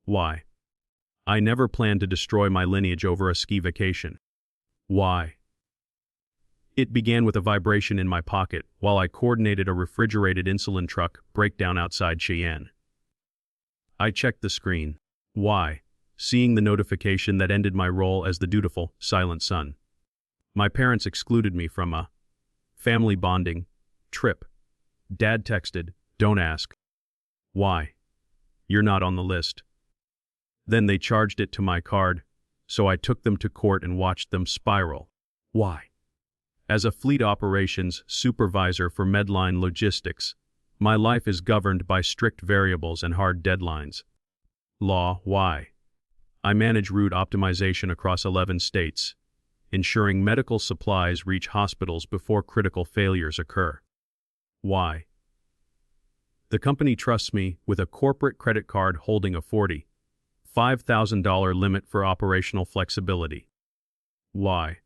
Why? I never planned to destroy my lineage over a ski vacation. Why? It began with a vibration in my pocket while I coordinated a refrigerated insulin truck breakdown outside Cheyenne. I checked the screen. Why? Seeing the notification that ended my role as the dutiful, silent son. My parents excluded me from a family bonding trip. Dad texted, "Don't ask." Why? "You're not on the list." Then they charged it to my card, so I took them to court and watched them spiral. Why? As a fleet operations supervisor for Medline Logistics, my life is governed by strict variables and hard deadlines. Law. Why? I manage route optimization across 11 states, ensuring medical supplies reach hospitals before critical failures occur. Why? The company trusts me with a corporate credit card holding a $45,000 limit for operational flexibility. Why?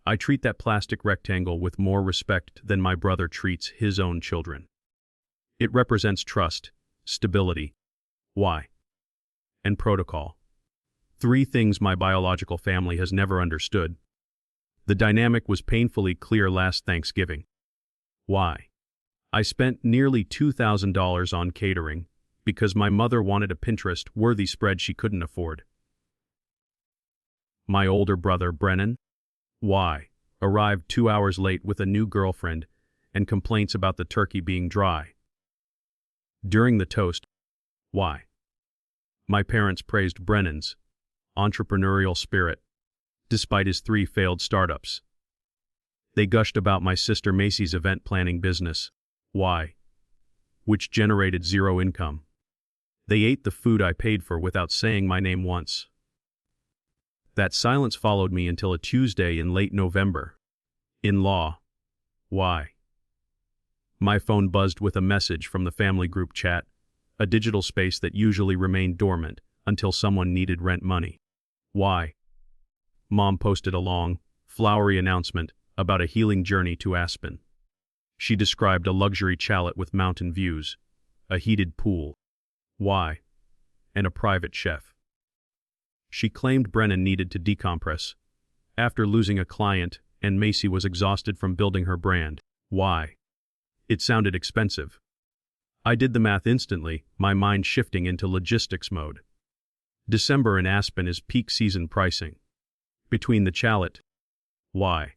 I treat that plastic rectangle with more respect than my brother treats his own children. It represents trust, stability. Why? And protocol. 3 things my biological family has never understood. The dynamic was painfully clear last Thanksgiving. Why? I spent nearly $2,000 on catering because my mother wanted a Pinterest-worthy spread she couldn't afford. My older brother, Brennan. Why? Arrived 2 hours late with a new girlfriend and complaints about the turkey being dry. During the toast. Why? My parents praised Brennan's entrepreneurial spirit, despite his 3 failed startups. They gushed about my sister Macy's event planning business. Why? Which generated 0 income. They ate the food I paid for without saying my name once. That silence followed me until a Tuesday in late November. In law. Why? My phone buzzed with a message from the family group chat, a digital space that usually remained dormant until someone needed rent money. Why? Mom posted a long, flowery announcement about a healing journey to Aspen. She described a luxury chalet with mountain views, a heated pool. Why? And a private chef. She claimed Brennan needed to decompress after losing a client and Macy was exhausted from building her brand. Why? It sounded expensive. I did the math instantly, my mind shifting into logistics mode. December in Aspen is peak season pricing. Between the chalet. Why?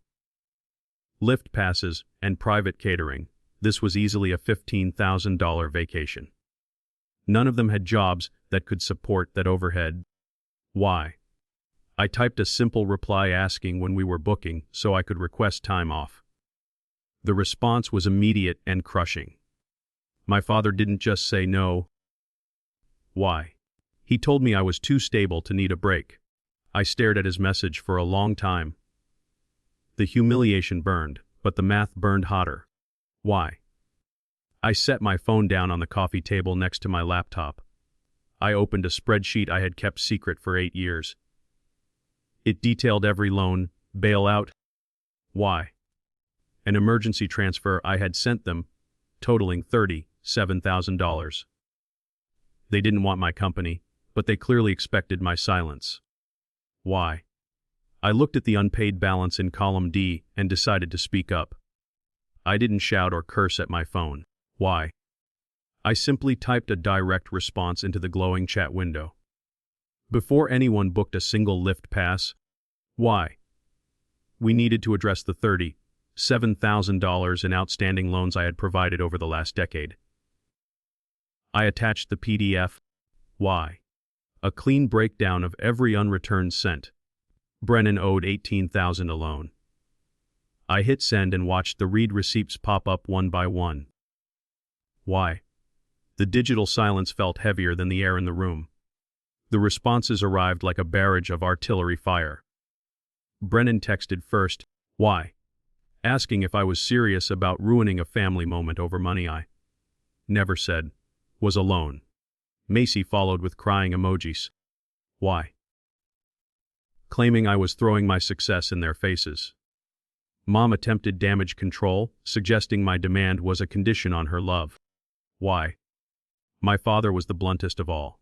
Lift passes and private catering, this was easily a $15,000 vacation. None of them had jobs that could support that overhead. Why? I typed a simple reply asking when we were booking so I could request time off. The response was immediate and crushing. My father didn't just say no. Why? He told me I was too stable to need a break. I stared at his message for a long time. The humiliation burned, but the math burned hotter. Why? I set my phone down on the coffee table next to my laptop. I opened a spreadsheet I had kept secret for 8 years. It detailed every loan, bailout. Why? An emergency transfer I had sent them, totaling $37,000. They didn't want my company, but they clearly expected my silence. Why? I looked at the unpaid balance in column D and decided to speak up. I didn't shout or curse at my phone. Why? I simply typed a direct response into the glowing chat window. Before anyone booked a single lift pass. Why? We needed to address the $37,000 in outstanding loans I had provided over the last decade. I attached the PDF. Why? A clean breakdown of every unreturned cent. Brennan owed $18,000 alone. I hit send and watched the read receipts pop up one by one. Why? The digital silence felt heavier than the air in the room. The responses arrived like a barrage of artillery fire. Brennan texted first, why? Asking if I was serious about ruining a family moment over money I never said, was alone. Macy followed with crying emojis. Why? Claiming I was throwing my success in their faces. Mom attempted damage control, suggesting my demand was a condition on her love. Why? My father was the bluntest of all.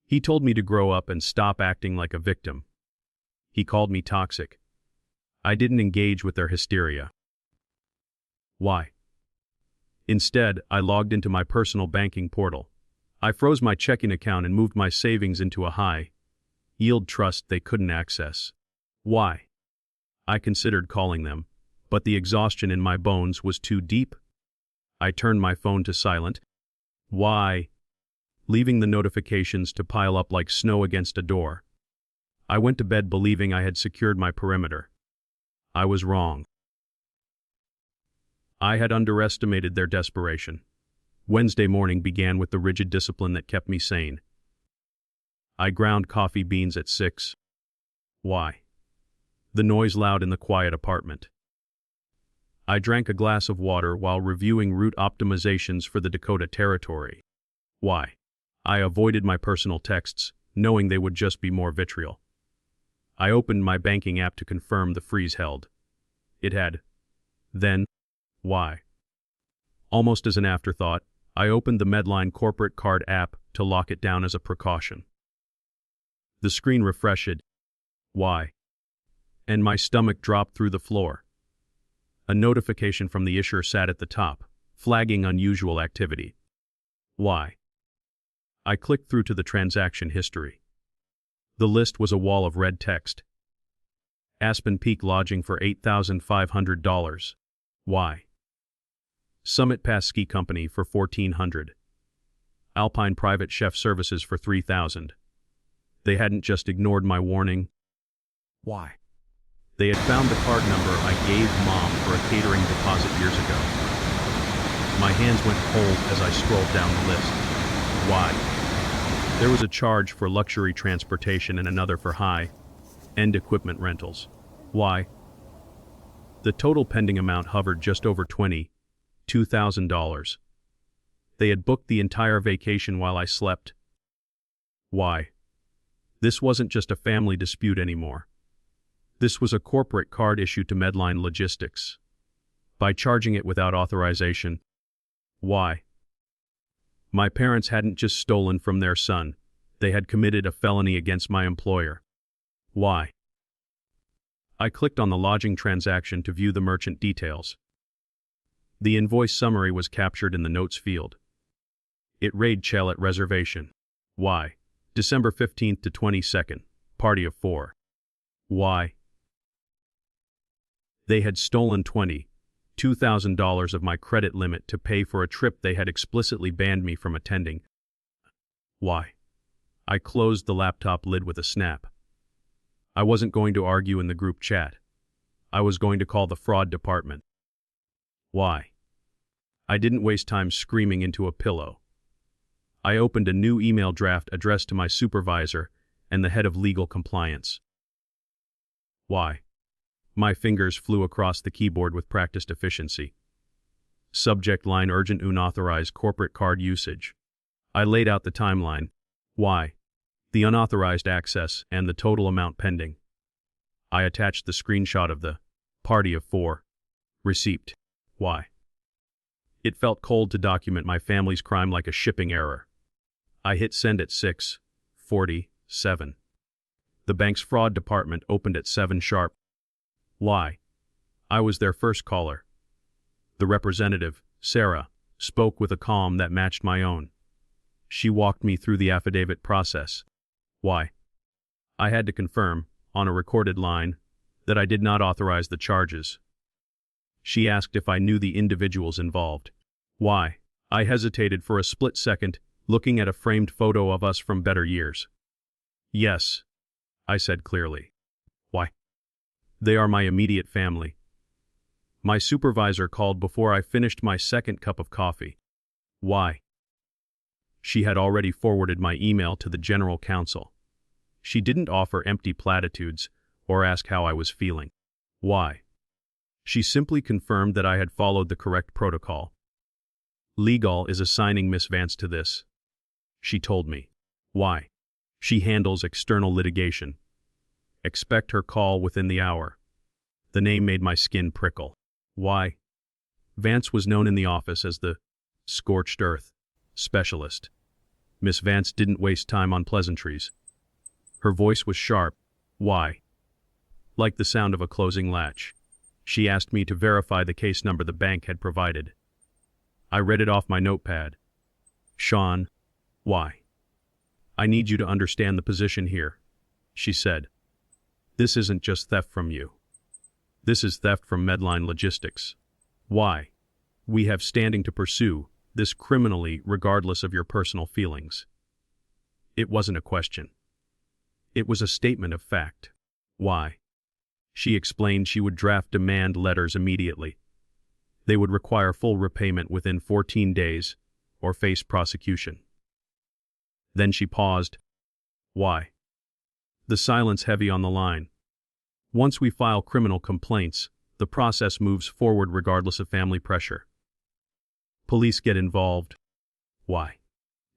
He told me to grow up and stop acting like a victim. He called me toxic. I didn't engage with their hysteria. Why? Instead, I logged into my personal banking portal. I froze my checking account and moved my savings into a high-yield trust they couldn't access. Why? I considered calling them, but the exhaustion in my bones was too deep. I turned my phone to silent. Why? Leaving the notifications to pile up like snow against a door. I went to bed believing I had secured my perimeter. I was wrong. I had underestimated their desperation. Wednesday morning began with the rigid discipline that kept me sane. I ground coffee beans at 6. Why? The noise loud in the quiet apartment. I drank a glass of water while reviewing route optimizations for the Dakota Territory. Why? I avoided my personal texts, knowing they would just be more vitriol. I opened my banking app to confirm the freeze held. It had. Then, why? Almost as an afterthought, I opened the Medline corporate card app to lock it down as a precaution. The screen refreshed. Why? And my stomach dropped through the floor. A notification from the issuer sat at the top, flagging unusual activity. Why? I clicked through to the transaction history. The list was a wall of red text. Aspen Peak lodging for $8,500. Why? Summit Pass Ski Company for $1,400. Alpine Private Chef Services for $3,000. They hadn't just ignored my warning. Why? They had found the card number I gave Mom for a catering deposit years ago. My hands went cold as I scrolled down the list. Why? There was a charge for luxury transportation and another for high-end equipment rentals. Why? The total pending amount hovered just over $22,000. They had booked the entire vacation while I slept. Why? This wasn't just a family dispute anymore. This was a corporate card issue to Medline Logistics. By charging it without authorization. Why? My parents hadn't just stolen from their son, they had committed a felony against my employer. Why? I clicked on the lodging transaction to view the merchant details. The invoice summary was captured in the notes field. It read Chalet reservation. Why? December 15th to 22nd, party of 4. Why? They had stolen $22,000 of my credit limit to pay for a trip they had explicitly banned me from attending. Why? I closed the laptop lid with a snap. I wasn't going to argue in the group chat. I was going to call the fraud department. Why? I didn't waste time screaming into a pillow. I opened a new email draft addressed to my supervisor and the head of legal compliance. Why? My fingers flew across the keyboard with practiced efficiency. Subject line: urgent unauthorized corporate card usage. I laid out the timeline. Why? The unauthorized access and the total amount pending. I attached the screenshot of the party of 4 receipt. Why? It felt cold to document my family's crime like a shipping error. I hit send at 6:47. The bank's fraud department opened at 7 sharp. Why? I was their first caller. The representative, Sarah, spoke with a calm that matched my own. She walked me through the affidavit process. Why? I had to confirm, on a recorded line, that I did not authorize the charges. She asked if I knew the individuals involved. Why? I hesitated for a split second, looking at a framed photo of us from better years. Yes, I said clearly. Why? They are my immediate family. My supervisor called before I finished my second cup of coffee. Why? She had already forwarded my email to the general counsel. She didn't offer empty platitudes or ask how I was feeling. Why? She simply confirmed that I had followed the correct protocol. Legal is assigning Miss Vance to this, she told me. Why? She handles external litigation. Expect her call within the hour. The name made my skin prickle. Why? Vance was known in the office as the scorched earth specialist. Miss Vance didn't waste time on pleasantries. Her voice was sharp. Why? Like the sound of a closing latch. She asked me to verify the case number the bank had provided. I read it off my notepad. Sean, why? I need you to understand the position here, she said. This isn't just theft from you. This is theft from Medline Logistics. Why? We have standing to pursue this criminally regardless of your personal feelings. It wasn't a question. It was a statement of fact. Why? She explained she would draft demand letters immediately. They would require full repayment within 14 days or face prosecution. Then she paused. Why? The silence heavy on the line. Once we file criminal complaints, the process moves forward regardless of family pressure. Police get involved. Why?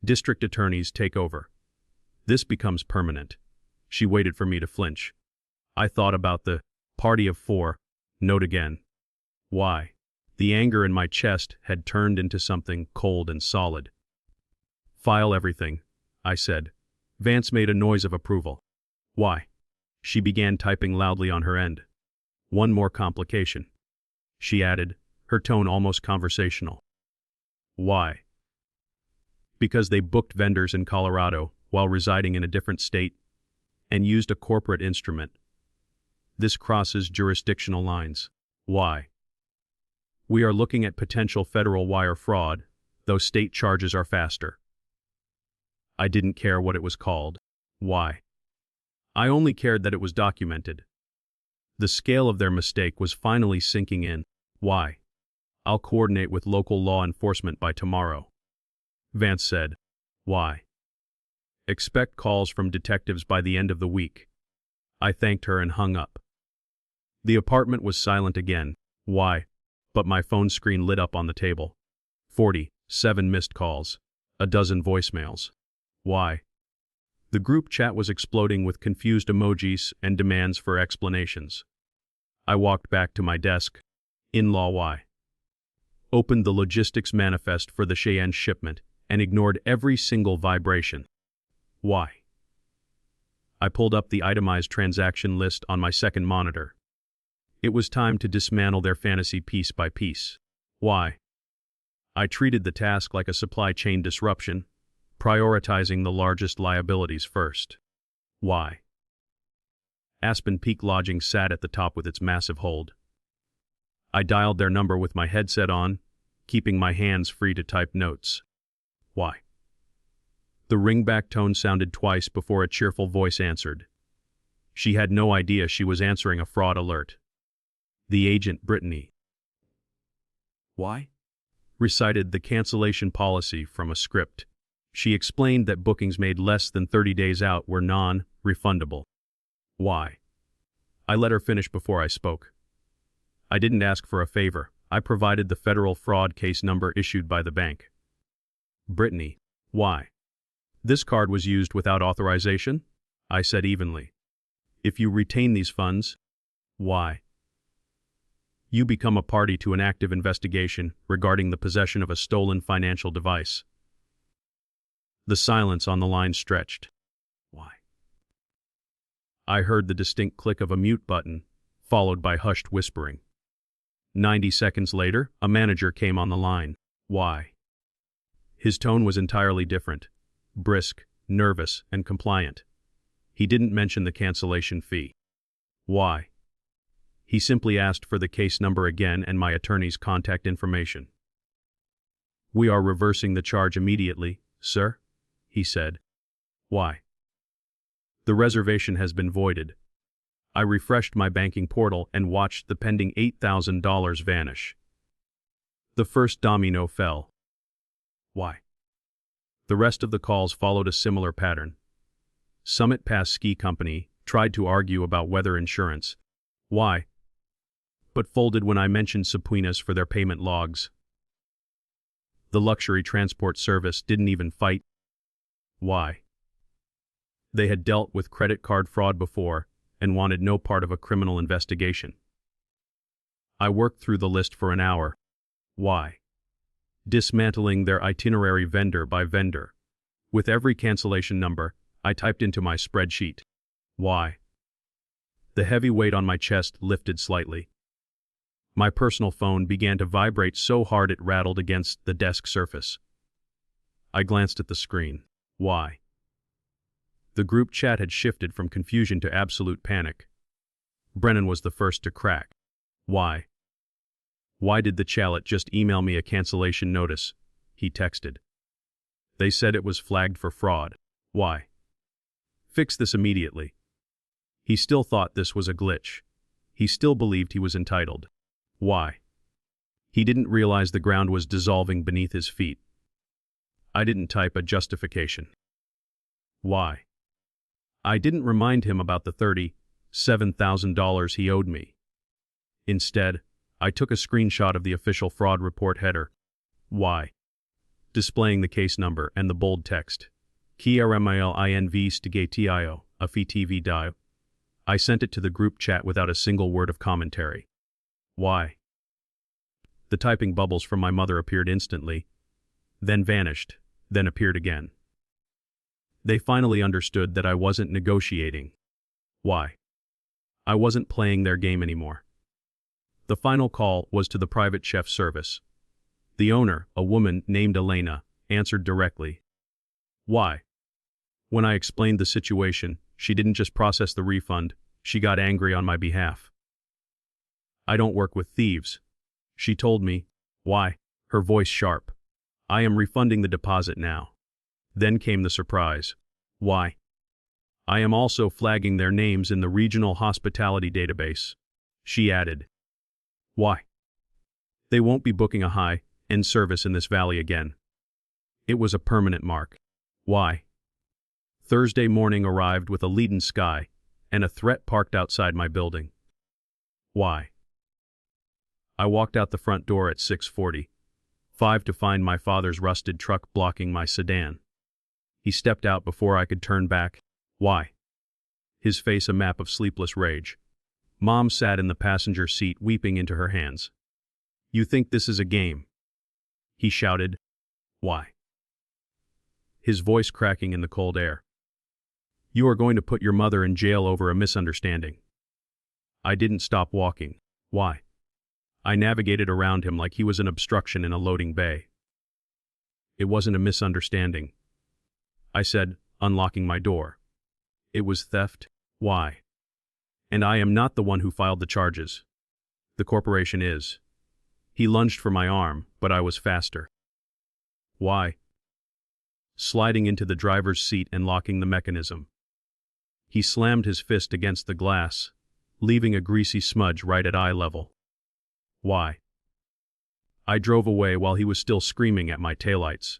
District attorneys take over. This becomes permanent. She waited for me to flinch. I thought about the party of four. Note again. Why? The anger in my chest had turned into something cold and solid. File everything, I said. Vance made a noise of approval. Why? She began typing loudly on her end. One more complication, she added, her tone almost conversational. Why? Because they booked vendors in Colorado while residing in a different state and used a corporate instrument. This crosses jurisdictional lines. Why? We are looking at potential federal wire fraud, though state charges are faster. I didn't care what it was called. Why? I only cared that it was documented. The scale of their mistake was finally sinking in. Why? I'll coordinate with local law enforcement by tomorrow. Vance said. Why? Expect calls from detectives by the end of the week. I thanked her and hung up. The apartment was silent again. Why? But my phone screen lit up on the table. 47 missed calls. A dozen voicemails. Why? The group chat was exploding with confused emojis and demands for explanations. I walked back to my desk. In-law why? Opened the logistics manifest for the Cheyenne shipment and ignored every single vibration. Why? I pulled up the itemized transaction list on my second monitor. It was time to dismantle their fantasy piece by piece. Why? I treated the task like a supply chain disruption, prioritizing the largest liabilities first. Why? Aspen Peak Lodging sat at the top with its massive hold. I dialed their number with my headset on, keeping my hands free to type notes. Why? The ringback tone sounded twice before a cheerful voice answered. She had no idea she was answering a fraud alert. The agent Brittany. Why? Recited the cancellation policy from a script. She explained that bookings made less than 30 days out were non-refundable. Why? I let her finish before I spoke. I didn't ask for a favor. I provided the federal fraud case number issued by the bank. Brittany. Why? This card was used without authorization? I said evenly. If you retain these funds, why? You become a party to an active investigation regarding the possession of a stolen financial device. The silence on the line stretched. Why? I heard the distinct click of a mute button, followed by hushed whispering. 90 seconds later, a manager came on the line. Why? His tone was entirely different. Brisk, nervous, and compliant. He didn't mention the cancellation fee. Why? He simply asked for the case number again and my attorney's contact information. We are reversing the charge immediately, sir, he said. Why? The reservation has been voided. I refreshed my banking portal and watched the pending $8,000 vanish. The first domino fell. Why? The rest of the calls followed a similar pattern. Summit Pass Ski Company tried to argue about weather insurance. Why? But folded when I mentioned subpoenas for their payment logs. The luxury transport service didn't even fight. Why? They had dealt with credit card fraud before and wanted no part of a criminal investigation. I worked through the list for an hour. Why? Dismantling their itinerary vendor by vendor, With every cancellation number, I typed into my spreadsheet. Why? The heavy weight on my chest lifted slightly. My personal phone began to vibrate so hard it rattled against the desk surface. I glanced at the screen. Why? The group chat had shifted from confusion to absolute panic. Brennan was the first to crack. Why? Why did the chalet just email me a cancellation notice? He texted. They said it was flagged for fraud. Why? Fix this immediately. He still thought this was a glitch. He still believed he was entitled. Why? He didn't realize the ground was dissolving beneath his feet. I didn't type a justification. Why? I didn't remind him about the $37,000 he owed me. Instead, I took a screenshot of the official fraud report header. Why? Displaying the case number and the bold text. KRMILINVSTIGATIO, AFITV. I sent it to the group chat without a single word of commentary. Why? The typing bubbles from my mother appeared instantly, then vanished, then appeared again. They finally understood that I wasn't negotiating. Why? I wasn't playing their game anymore. The final call was to the private chef service. The owner, a woman named Elena, answered directly. Why? When I explained the situation, she didn't just process the refund, she got angry on my behalf. I don't work with thieves. She told me. Why? Her voice sharp. I am refunding the deposit now. Then came the surprise. Why? I am also flagging their names in the regional hospitality database. She added. Why? They won't be booking a high-end service in this valley again. It was a permanent mark. Why? Thursday morning arrived with a leaden sky and a threat parked outside my building. Why? I walked out the front door at 6:45 to find my father's rusted truck blocking my sedan. He stepped out before I could turn back. Why? His face a map of sleepless rage. Mom sat in the passenger seat weeping into her hands. You think this is a game? He shouted. Why? His voice cracking in the cold air. You are going to put your mother in jail over a misunderstanding. I didn't stop walking. Why? I navigated around him like he was an obstruction in a loading bay. It wasn't a misunderstanding. I said, unlocking my door. It was theft. Why? And I am not the one who filed the charges. The corporation is. He lunged for my arm, but I was faster. Why? Sliding into the driver's seat and locking the mechanism. He slammed his fist against the glass, leaving a greasy smudge right at eye level. Why? I drove away while he was still screaming at my taillights.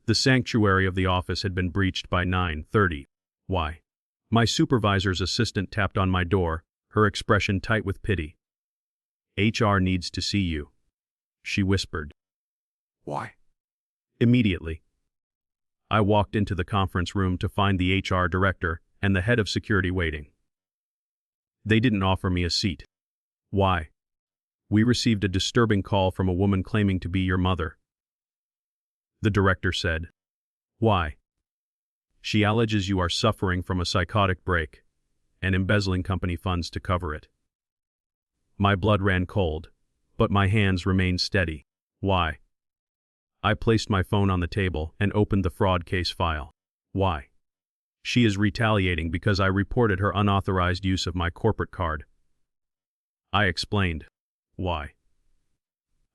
The sanctuary of the office had been breached by 9:30. Why? My supervisor's assistant tapped on my door, her expression tight with pity. HR needs to see you, she whispered. Why? Immediately. I walked into the conference room to find the HR director and the head of security waiting. They didn't offer me a seat. Why? We received a disturbing call from a woman claiming to be your mother. The director said. Why? She alleges you are suffering from a psychotic break and embezzling company funds to cover it. My blood ran cold, but my hands remained steady. Why? I placed my phone on the table and opened the fraud case file. Why? She is retaliating because I reported her unauthorized use of my corporate card. I explained. Why?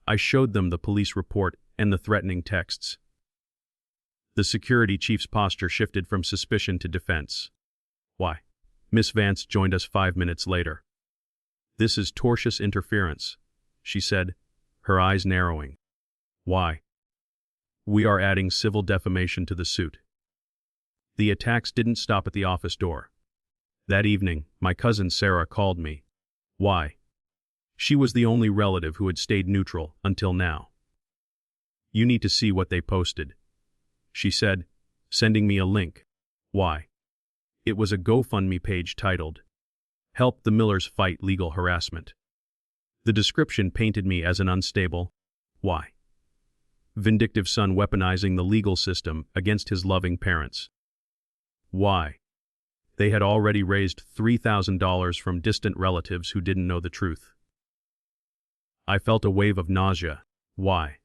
I showed them the police report and the threatening texts. The security chief's posture shifted from suspicion to defense. Why? Miss Vance joined us 5 minutes later. This is tortious interference, she said, her eyes narrowing. Why? We are adding civil defamation to the suit. The attacks didn't stop at the office door. That evening, my cousin Sarah called me. Why? She was the only relative who had stayed neutral until now. You need to see what they posted, she said, sending me a link. Why? It was a GoFundMe page titled, Help the Millers Fight Legal Harassment. The description painted me as an unstable. Why? Vindictive son weaponizing the legal system against his loving parents. Why? They had already raised $3,000 from distant relatives who didn't know the truth. I felt a wave of nausea. Why?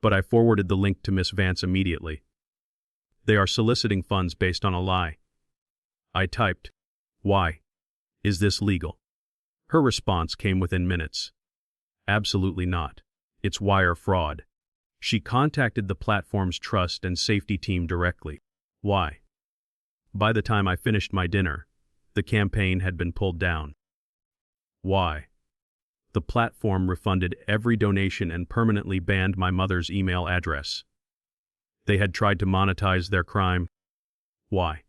But I forwarded the link to Miss Vance immediately. They are soliciting funds based on a lie. I typed, "Why? Is this legal?" Her response came within minutes. Absolutely not. It's wire fraud. She contacted the platform's trust and safety team directly. Why? By the time I finished my dinner, the campaign had been pulled down. Why? The platform refunded every donation and permanently banned my mother's email address. They had tried to monetize their crime. Why?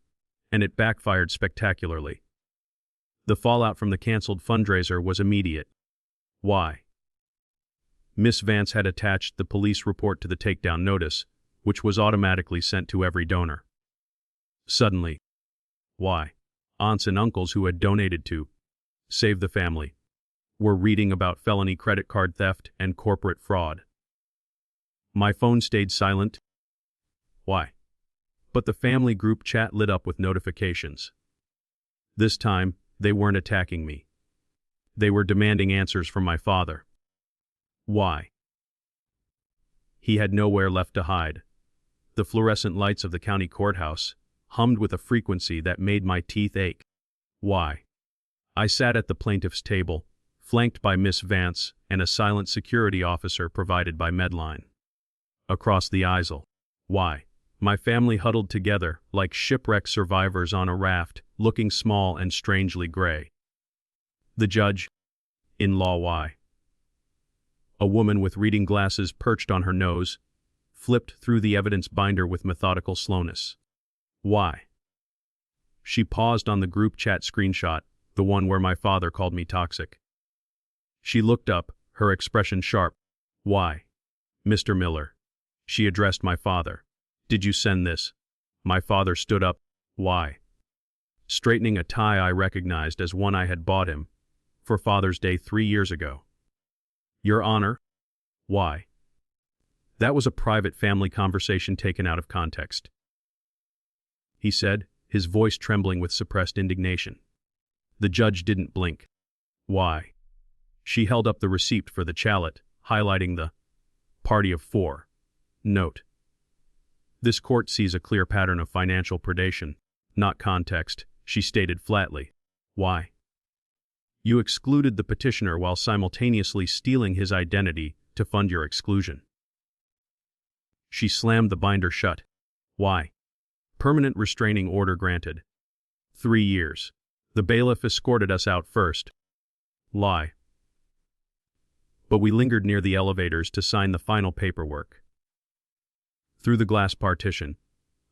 And it backfired spectacularly. The fallout from the canceled fundraiser was immediate. Why? Miss Vance had attached the police report to the takedown notice, which was automatically sent to every donor. Suddenly, why? Aunts and uncles who had donated to Save the Family were reading about felony credit card theft and corporate fraud. My phone stayed silent. Why? But the family group chat lit up with notifications. This time, they weren't attacking me. They were demanding answers from my father. Why? He had nowhere left to hide. The fluorescent lights of the county courthouse hummed with a frequency that made my teeth ache. Why? I sat at the plaintiff's table, flanked by Miss Vance and a silent security officer provided by Medline. Across the aisle. Why? My family huddled together like shipwreck survivors on a raft, looking small and strangely gray. The judge. In-law. Why? A woman with reading glasses perched on her nose, flipped through the evidence binder with methodical slowness. Why? She paused on the group chat screenshot, the one where my father called me toxic. She looked up, her expression sharp. Why? Mr. Miller. She addressed my father. Did you send this? My father stood up. Why? Straightening a tie I recognized as one I had bought him for Father's Day 3 years ago. Your Honor. Why? That was a private family conversation taken out of context. He said, his voice trembling with suppressed indignation. The judge didn't blink. Why? She held up the receipt for the challet, highlighting the party of 4. Note. This court sees a clear pattern of financial predation, not context, she stated flatly. Why? You excluded the petitioner while simultaneously stealing his identity to fund your exclusion. She slammed the binder shut. Why? Permanent restraining order granted. 3 years. The bailiff escorted us out first. Lie. But we lingered near the elevators to sign the final paperwork. Through the glass partition,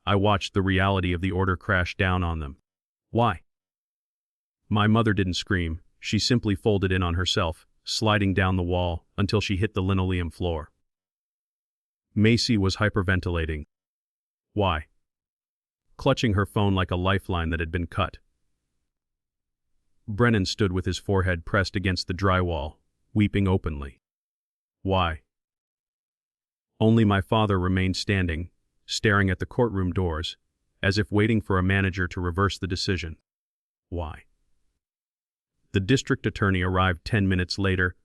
I watched the reality of the order crash down on them. Why? My mother didn't scream, she simply folded in on herself, sliding down the wall until she hit the linoleum floor. Macy was hyperventilating. Why? Clutching her phone like a lifeline that had been cut. Brennan stood with his forehead pressed against the drywall, weeping openly. Why? Only my father remained standing, staring at the courtroom doors, as if waiting for a manager to reverse the decision. Why? The district attorney arrived 10 minutes later,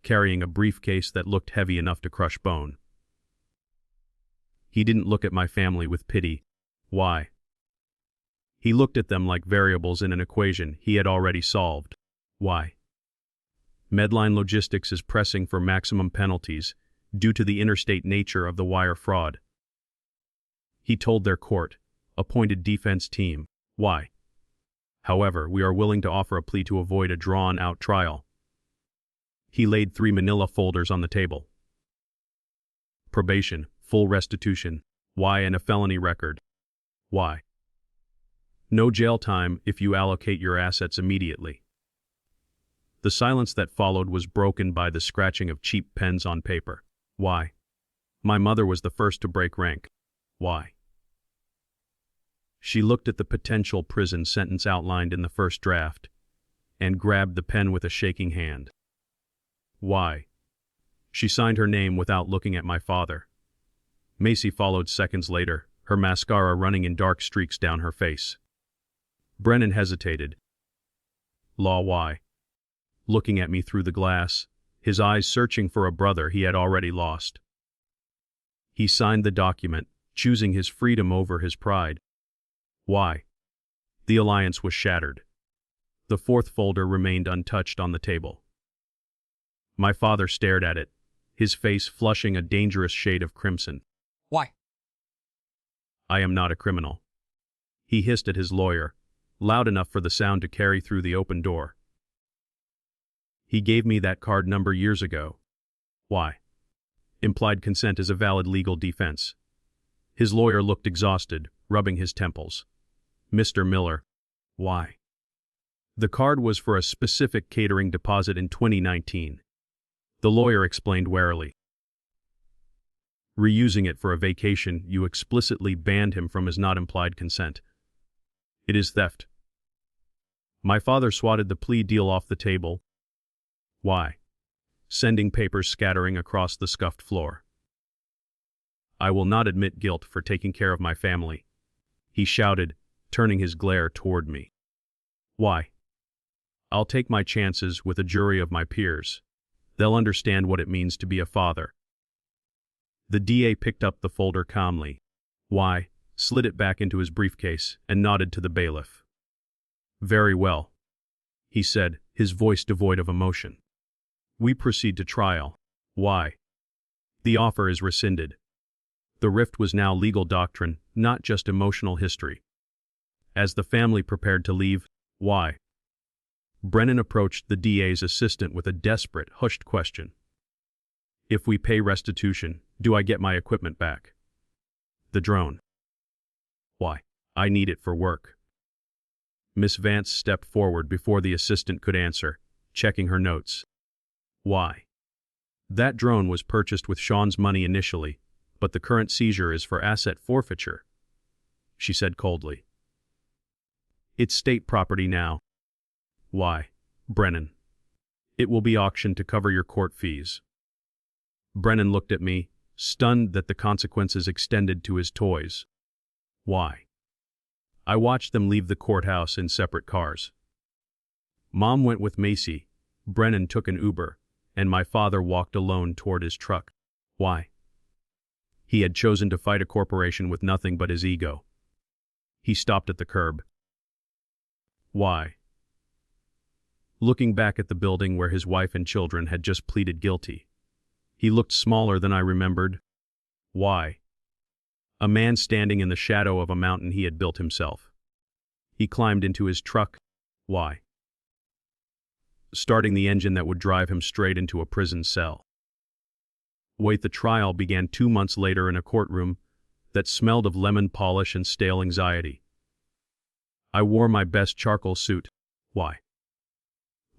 carrying a briefcase that looked heavy enough to crush bone. He didn't look at my family with pity. Why? He looked at them like variables in an equation he had already solved. Why? Medline Logistics is pressing for maximum penalties due to the interstate nature of the wire fraud. He told their court-appointed defense team. Why? However, we are willing to offer a plea to avoid a drawn-out trial. He laid 3 manila folders on the table. Probation, full restitution, why, and a felony record. Why? No jail time if you allocate your assets immediately. The silence that followed was broken by the scratching of cheap pens on paper. Why? My mother was the first to break rank. Why? She looked at the potential prison sentence outlined in the first draft and grabbed the pen with a shaking hand. Why? She signed her name without looking at my father, Macy followed seconds later, her mascara running in dark streaks down her face. Brennan hesitated. Law, why? Looking at me through the glass, his eyes searching for a brother he had already lost. He signed the document, choosing his freedom over his pride. Why? The alliance was shattered. The fourth folder remained untouched on the table. My father stared at it, his face flushing a dangerous shade of crimson. Why? I am not a criminal. He hissed at his lawyer, loud enough for the sound to carry through the open door. He gave me that card number years ago. Why? Implied consent is a valid legal defense. His lawyer looked exhausted, rubbing his temples. Mr. Miller. Why? The card was for a specific catering deposit in 2019. The lawyer explained warily. Reusing it for a vacation, you explicitly banned him from his not implied consent. It is theft. My father swatted the plea deal off the table. Why? Sending papers scattering across the scuffed floor. I will not admit guilt for taking care of my family, he shouted, turning his glare toward me. Why? I'll take my chances with a jury of my peers. They'll understand what it means to be a father. The DA picked up the folder calmly. Why? Slid it back into his briefcase and nodded to the bailiff. Very well, he said, his voice devoid of emotion. We proceed to trial. Why? The offer is rescinded. The rift was now legal doctrine, not just emotional history. As the family prepared to leave, why? Brennan approached the DA's assistant with a desperate, hushed question. If we pay restitution, do I get my equipment back? The drone. Why? I need it for work. Miss Vance stepped forward before the assistant could answer, checking her notes. Why? That drone was purchased with Sean's money initially, but the current seizure is for asset forfeiture, she said coldly. It's state property now. Why, Brennan? It will be auctioned to cover your court fees. Brennan looked at me, stunned that the consequences extended to his toys. Why? I watched them leave the courthouse in separate cars. Mom went with Macy, Brennan took an Uber, and my father walked alone toward his truck. Why? He had chosen to fight a corporation with nothing but his ego. He stopped at the curb. Why? Looking back at the building where his wife and children had just pleaded guilty, he looked smaller than I remembered. Why? A man standing in the shadow of a mountain he had built himself. He climbed into his truck. Why? Starting the engine that would drive him straight into a prison cell. Wait, the trial began 2 months later in a courtroom that smelled of lemon polish and stale anxiety. I wore my best charcoal suit. Why?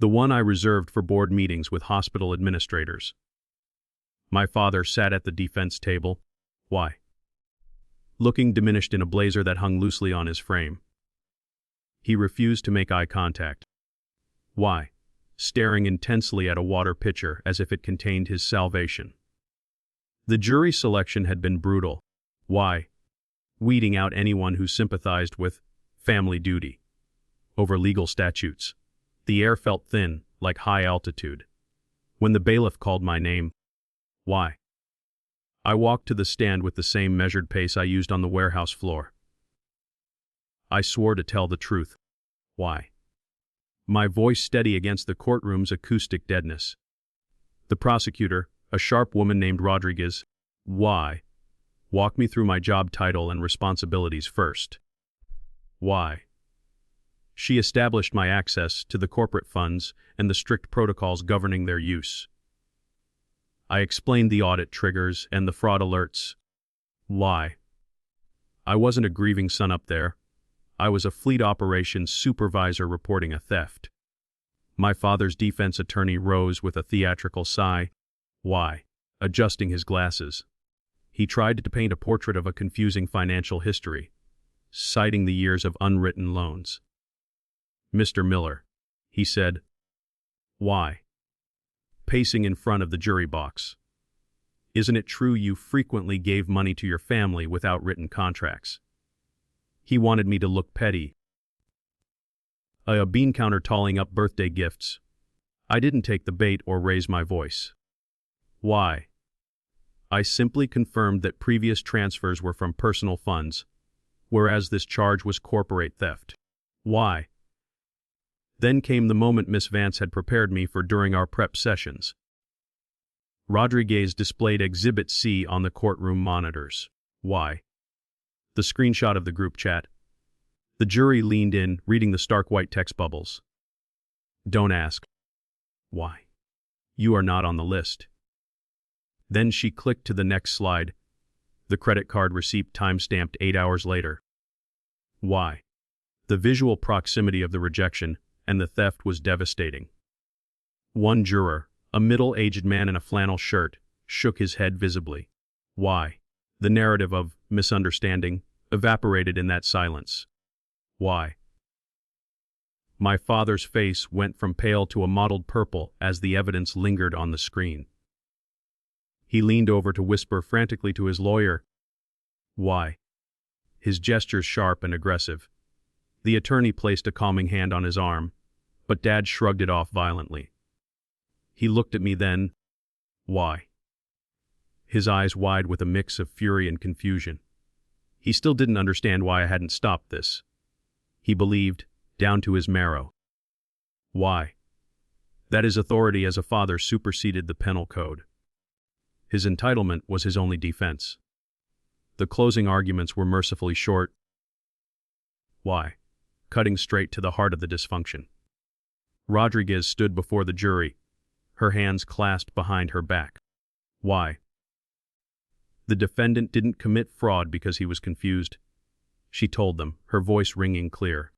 The one I reserved for board meetings with hospital administrators. My father sat at the defense table. Why? Looking diminished in a blazer that hung loosely on his frame. He refused to make eye contact. Why? Staring intensely at a water pitcher as if it contained his salvation. The jury selection had been brutal. Why? Weeding out anyone who sympathized with family duty over legal statutes. The air felt thin, like high altitude. When the bailiff called my name, why? I walked to the stand with the same measured pace I used on the warehouse floor. I swore to tell the truth. Why? My voice steady against the courtroom's acoustic deadness. The prosecutor, a sharp woman named Rodriguez, why? Walk me through my job title and responsibilities first. Why? She established my access to the corporate funds and the strict protocols governing their use. I explained the audit triggers and the fraud alerts. Why? I wasn't a grieving son up there. I was a fleet operations supervisor reporting a theft. My father's defense attorney rose with a theatrical sigh. Why? Adjusting his glasses. He tried to paint a portrait of a confusing financial history, citing the years of unwritten loans. Mr. Miller, he said. Why? Pacing in front of the jury box. Isn't it true you frequently gave money to your family without written contracts? He wanted me to look petty. A bean counter tallying up birthday gifts. I didn't take the bait or raise my voice. Why? I simply confirmed that previous transfers were from personal funds, whereas this charge was corporate theft. Why? Then came the moment Miss Vance had prepared me for during our prep sessions. Rodriguez displayed Exhibit C on the courtroom monitors. Why? The screenshot of the group chat. The jury leaned in, reading the stark white text bubbles. Don't ask. Why? You are not on the list. Then she clicked to the next slide. The credit card receipt time-stamped 8 hours later. Why? The visual proximity of the rejection and the theft was devastating. One juror, a middle-aged man in a flannel shirt, shook his head visibly. Why? The narrative of misunderstanding evaporated in that silence. Why? My father's face went from pale to a mottled purple as the evidence lingered on the screen. He leaned over to whisper frantically to his lawyer. Why? His gestures sharp and aggressive. The attorney placed a calming hand on his arm, but Dad shrugged it off violently. He looked at me then. Why? His eyes wide with a mix of fury and confusion. He still didn't understand why I hadn't stopped this. He believed, down to his marrow. Why? That his authority as a father superseded the penal code. His entitlement was his only defense. The closing arguments were mercifully short. Why? Cutting straight to the heart of the dysfunction. Rodriguez stood before the jury, her hands clasped behind her back. Why? The defendant didn't commit fraud because he was confused. She told them, her voice ringing clear.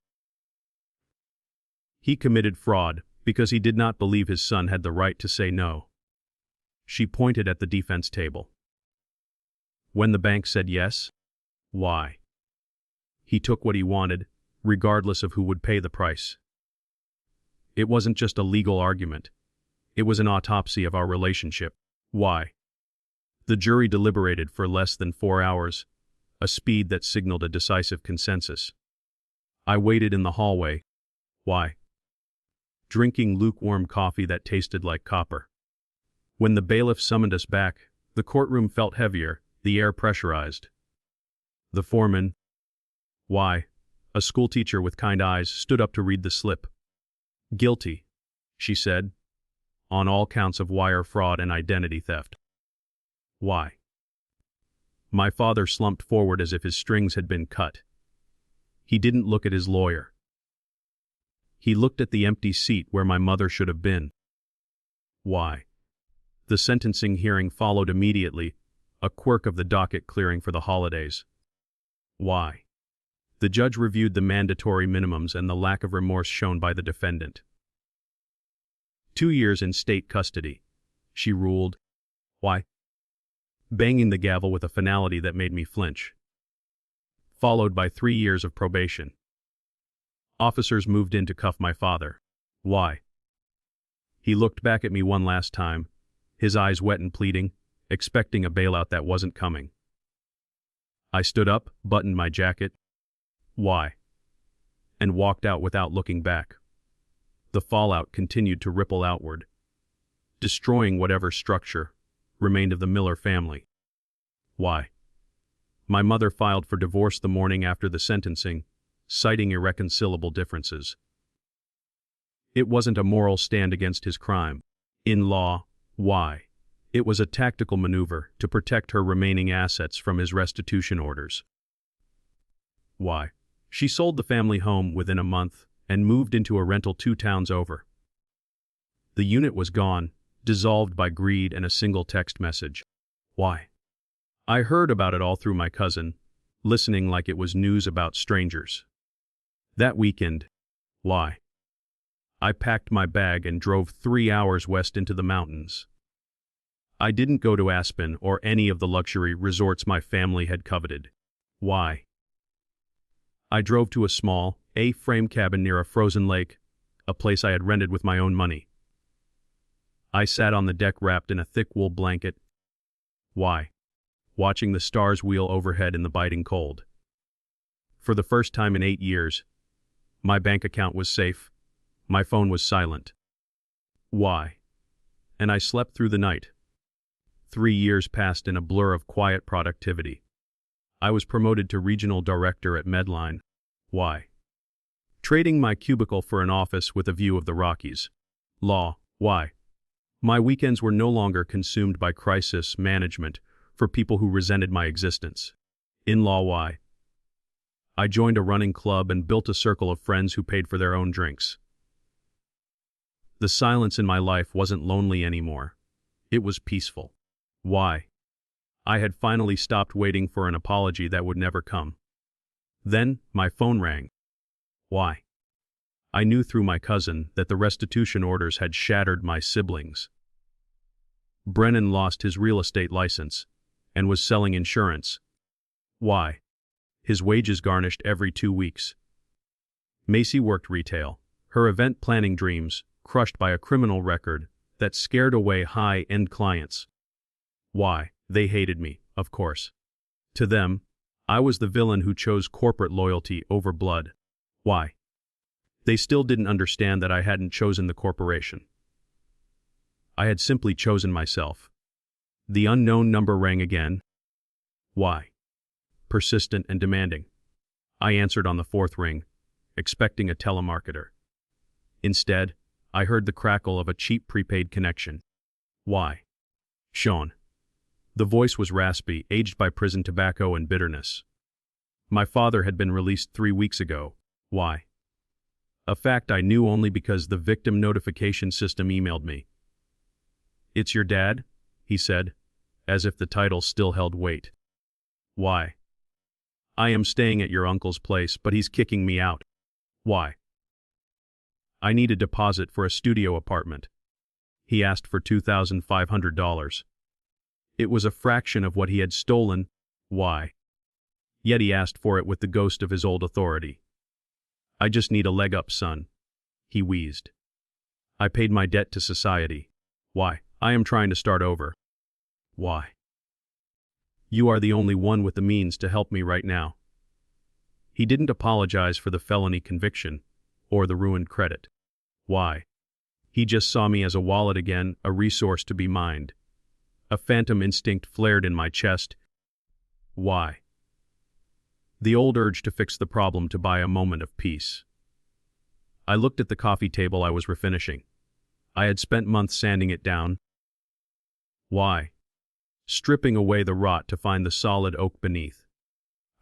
He committed fraud because he did not believe his son had the right to say no. She pointed at the defense table. When the bank said yes, why? He took what he wanted, regardless of who would pay the price. It wasn't just a legal argument. It was an autopsy of our relationship. Why? The jury deliberated for less than 4 hours, a speed that signaled a decisive consensus. I waited in the hallway. Why? Drinking lukewarm coffee that tasted like copper. When the bailiff summoned us back, the courtroom felt heavier, the air pressurized. The foreman, why? A schoolteacher with kind eyes stood up to read the slip. Guilty, she said, on all counts of wire fraud and identity theft. Why? My father slumped forward as if his strings had been cut. He didn't look at his lawyer. He looked at the empty seat where my mother should have been. Why? The sentencing hearing followed immediately, a quirk of the docket clearing for the holidays. Why? The judge reviewed the mandatory minimums and the lack of remorse shown by the defendant. 2 years in state custody, she ruled. Why? Banging the gavel with a finality that made me flinch. Followed by 3 years of probation. Officers moved in to cuff my father. Why? He looked back at me one last time, his eyes wet and pleading, expecting a bailout that wasn't coming. I stood up, buttoned my jacket. Why? And walked out without looking back. The fallout continued to ripple outward, destroying whatever structure remained of the Miller family. Why? My mother filed for divorce the morning after the sentencing, citing irreconcilable differences. It wasn't a moral stand against his crime. In law, why? It was a tactical maneuver to protect her remaining assets from his restitution orders. Why? She sold the family home within a month and moved into a rental 2 towns over. The unit was gone, dissolved by greed and a single text message. Why? I heard about it all through my cousin, listening like it was news about strangers. That weekend, why? I packed my bag and drove 3 hours west into the mountains. I didn't go to Aspen or any of the luxury resorts my family had coveted. Why? I drove to a small, A-frame cabin near a frozen lake, a place I had rented with my own money. I sat on the deck wrapped in a thick wool blanket. Why? Watching the stars wheel overhead in the biting cold. For the first time in 8 years, my bank account was safe. My phone was silent. Why? And I slept through the night. 3 years passed in a blur of quiet productivity. I was promoted to regional director at Medline. Why? Trading my cubicle for an office with a view of the Rockies. Law. Why? My weekends were no longer consumed by crisis management for people who resented my existence. In-law. Why? I joined a running club and built a circle of friends who paid for their own drinks. The silence in my life wasn't lonely anymore. It was peaceful. Why? I had finally stopped waiting for an apology that would never come. Then, my phone rang. Why? I knew through my cousin that the restitution orders had shattered my siblings. Brennan lost his real estate license and was selling insurance. Why? His wages garnished every 2 weeks. Macy worked retail, her event planning dreams crushed by a criminal record that scared away high-end clients. Why? They hated me, of course. To them, I was the villain who chose corporate loyalty over blood. Why? They still didn't understand that I hadn't chosen the corporation. I had simply chosen myself. The unknown number rang again. Why? Persistent and demanding. I answered on the 4th ring, expecting a telemarketer. Instead, I heard the crackle of a cheap prepaid connection. Why? Sean. The voice was raspy, aged by prison tobacco and bitterness. My father had been released 3 weeks ago. Why? A fact I knew only because the victim notification system emailed me. "It's your dad?" he said, as if the title still held weight. Why? "I am staying at your uncle's place, but he's kicking me out." Why? "I need a deposit for a studio apartment." He asked for $2,500. It was a fraction of what he had stolen. Why? Yet he asked for it with the ghost of his old authority. "I just need a leg up, son," he wheezed. "I paid my debt to society." Why? "I am trying to start over." Why? "You are the only one with the means to help me right now." He didn't apologize for the felony conviction or the ruined credit. Why? He just saw me as a wallet again, a resource to be mined. A phantom instinct flared in my chest. Why? The old urge to fix the problem, to buy a moment of peace. I looked at the coffee table I was refinishing. I had spent months sanding it down. Why? Stripping away the rot to find the solid oak beneath.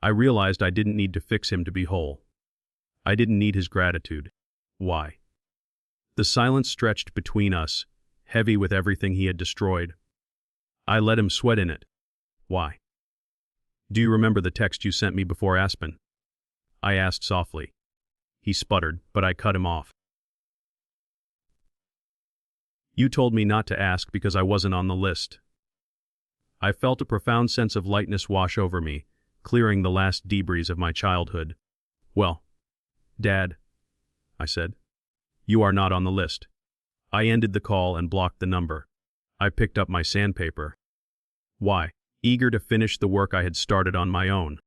I realized I didn't need to fix him to be whole. I didn't need his gratitude. Why? The silence stretched between us, heavy with everything he had destroyed. I let him sweat in it. Why? "Do you remember the text you sent me before Aspen?" I asked softly. He sputtered, but I cut him off. "You told me not to ask because I wasn't on the list." I felt a profound sense of lightness wash over me, clearing the last debris of my childhood. "Well, Dad," I said, "you are not on the list." I ended the call and blocked the number. I picked up my sandpaper. Why? Eager to finish the work I had started on my own.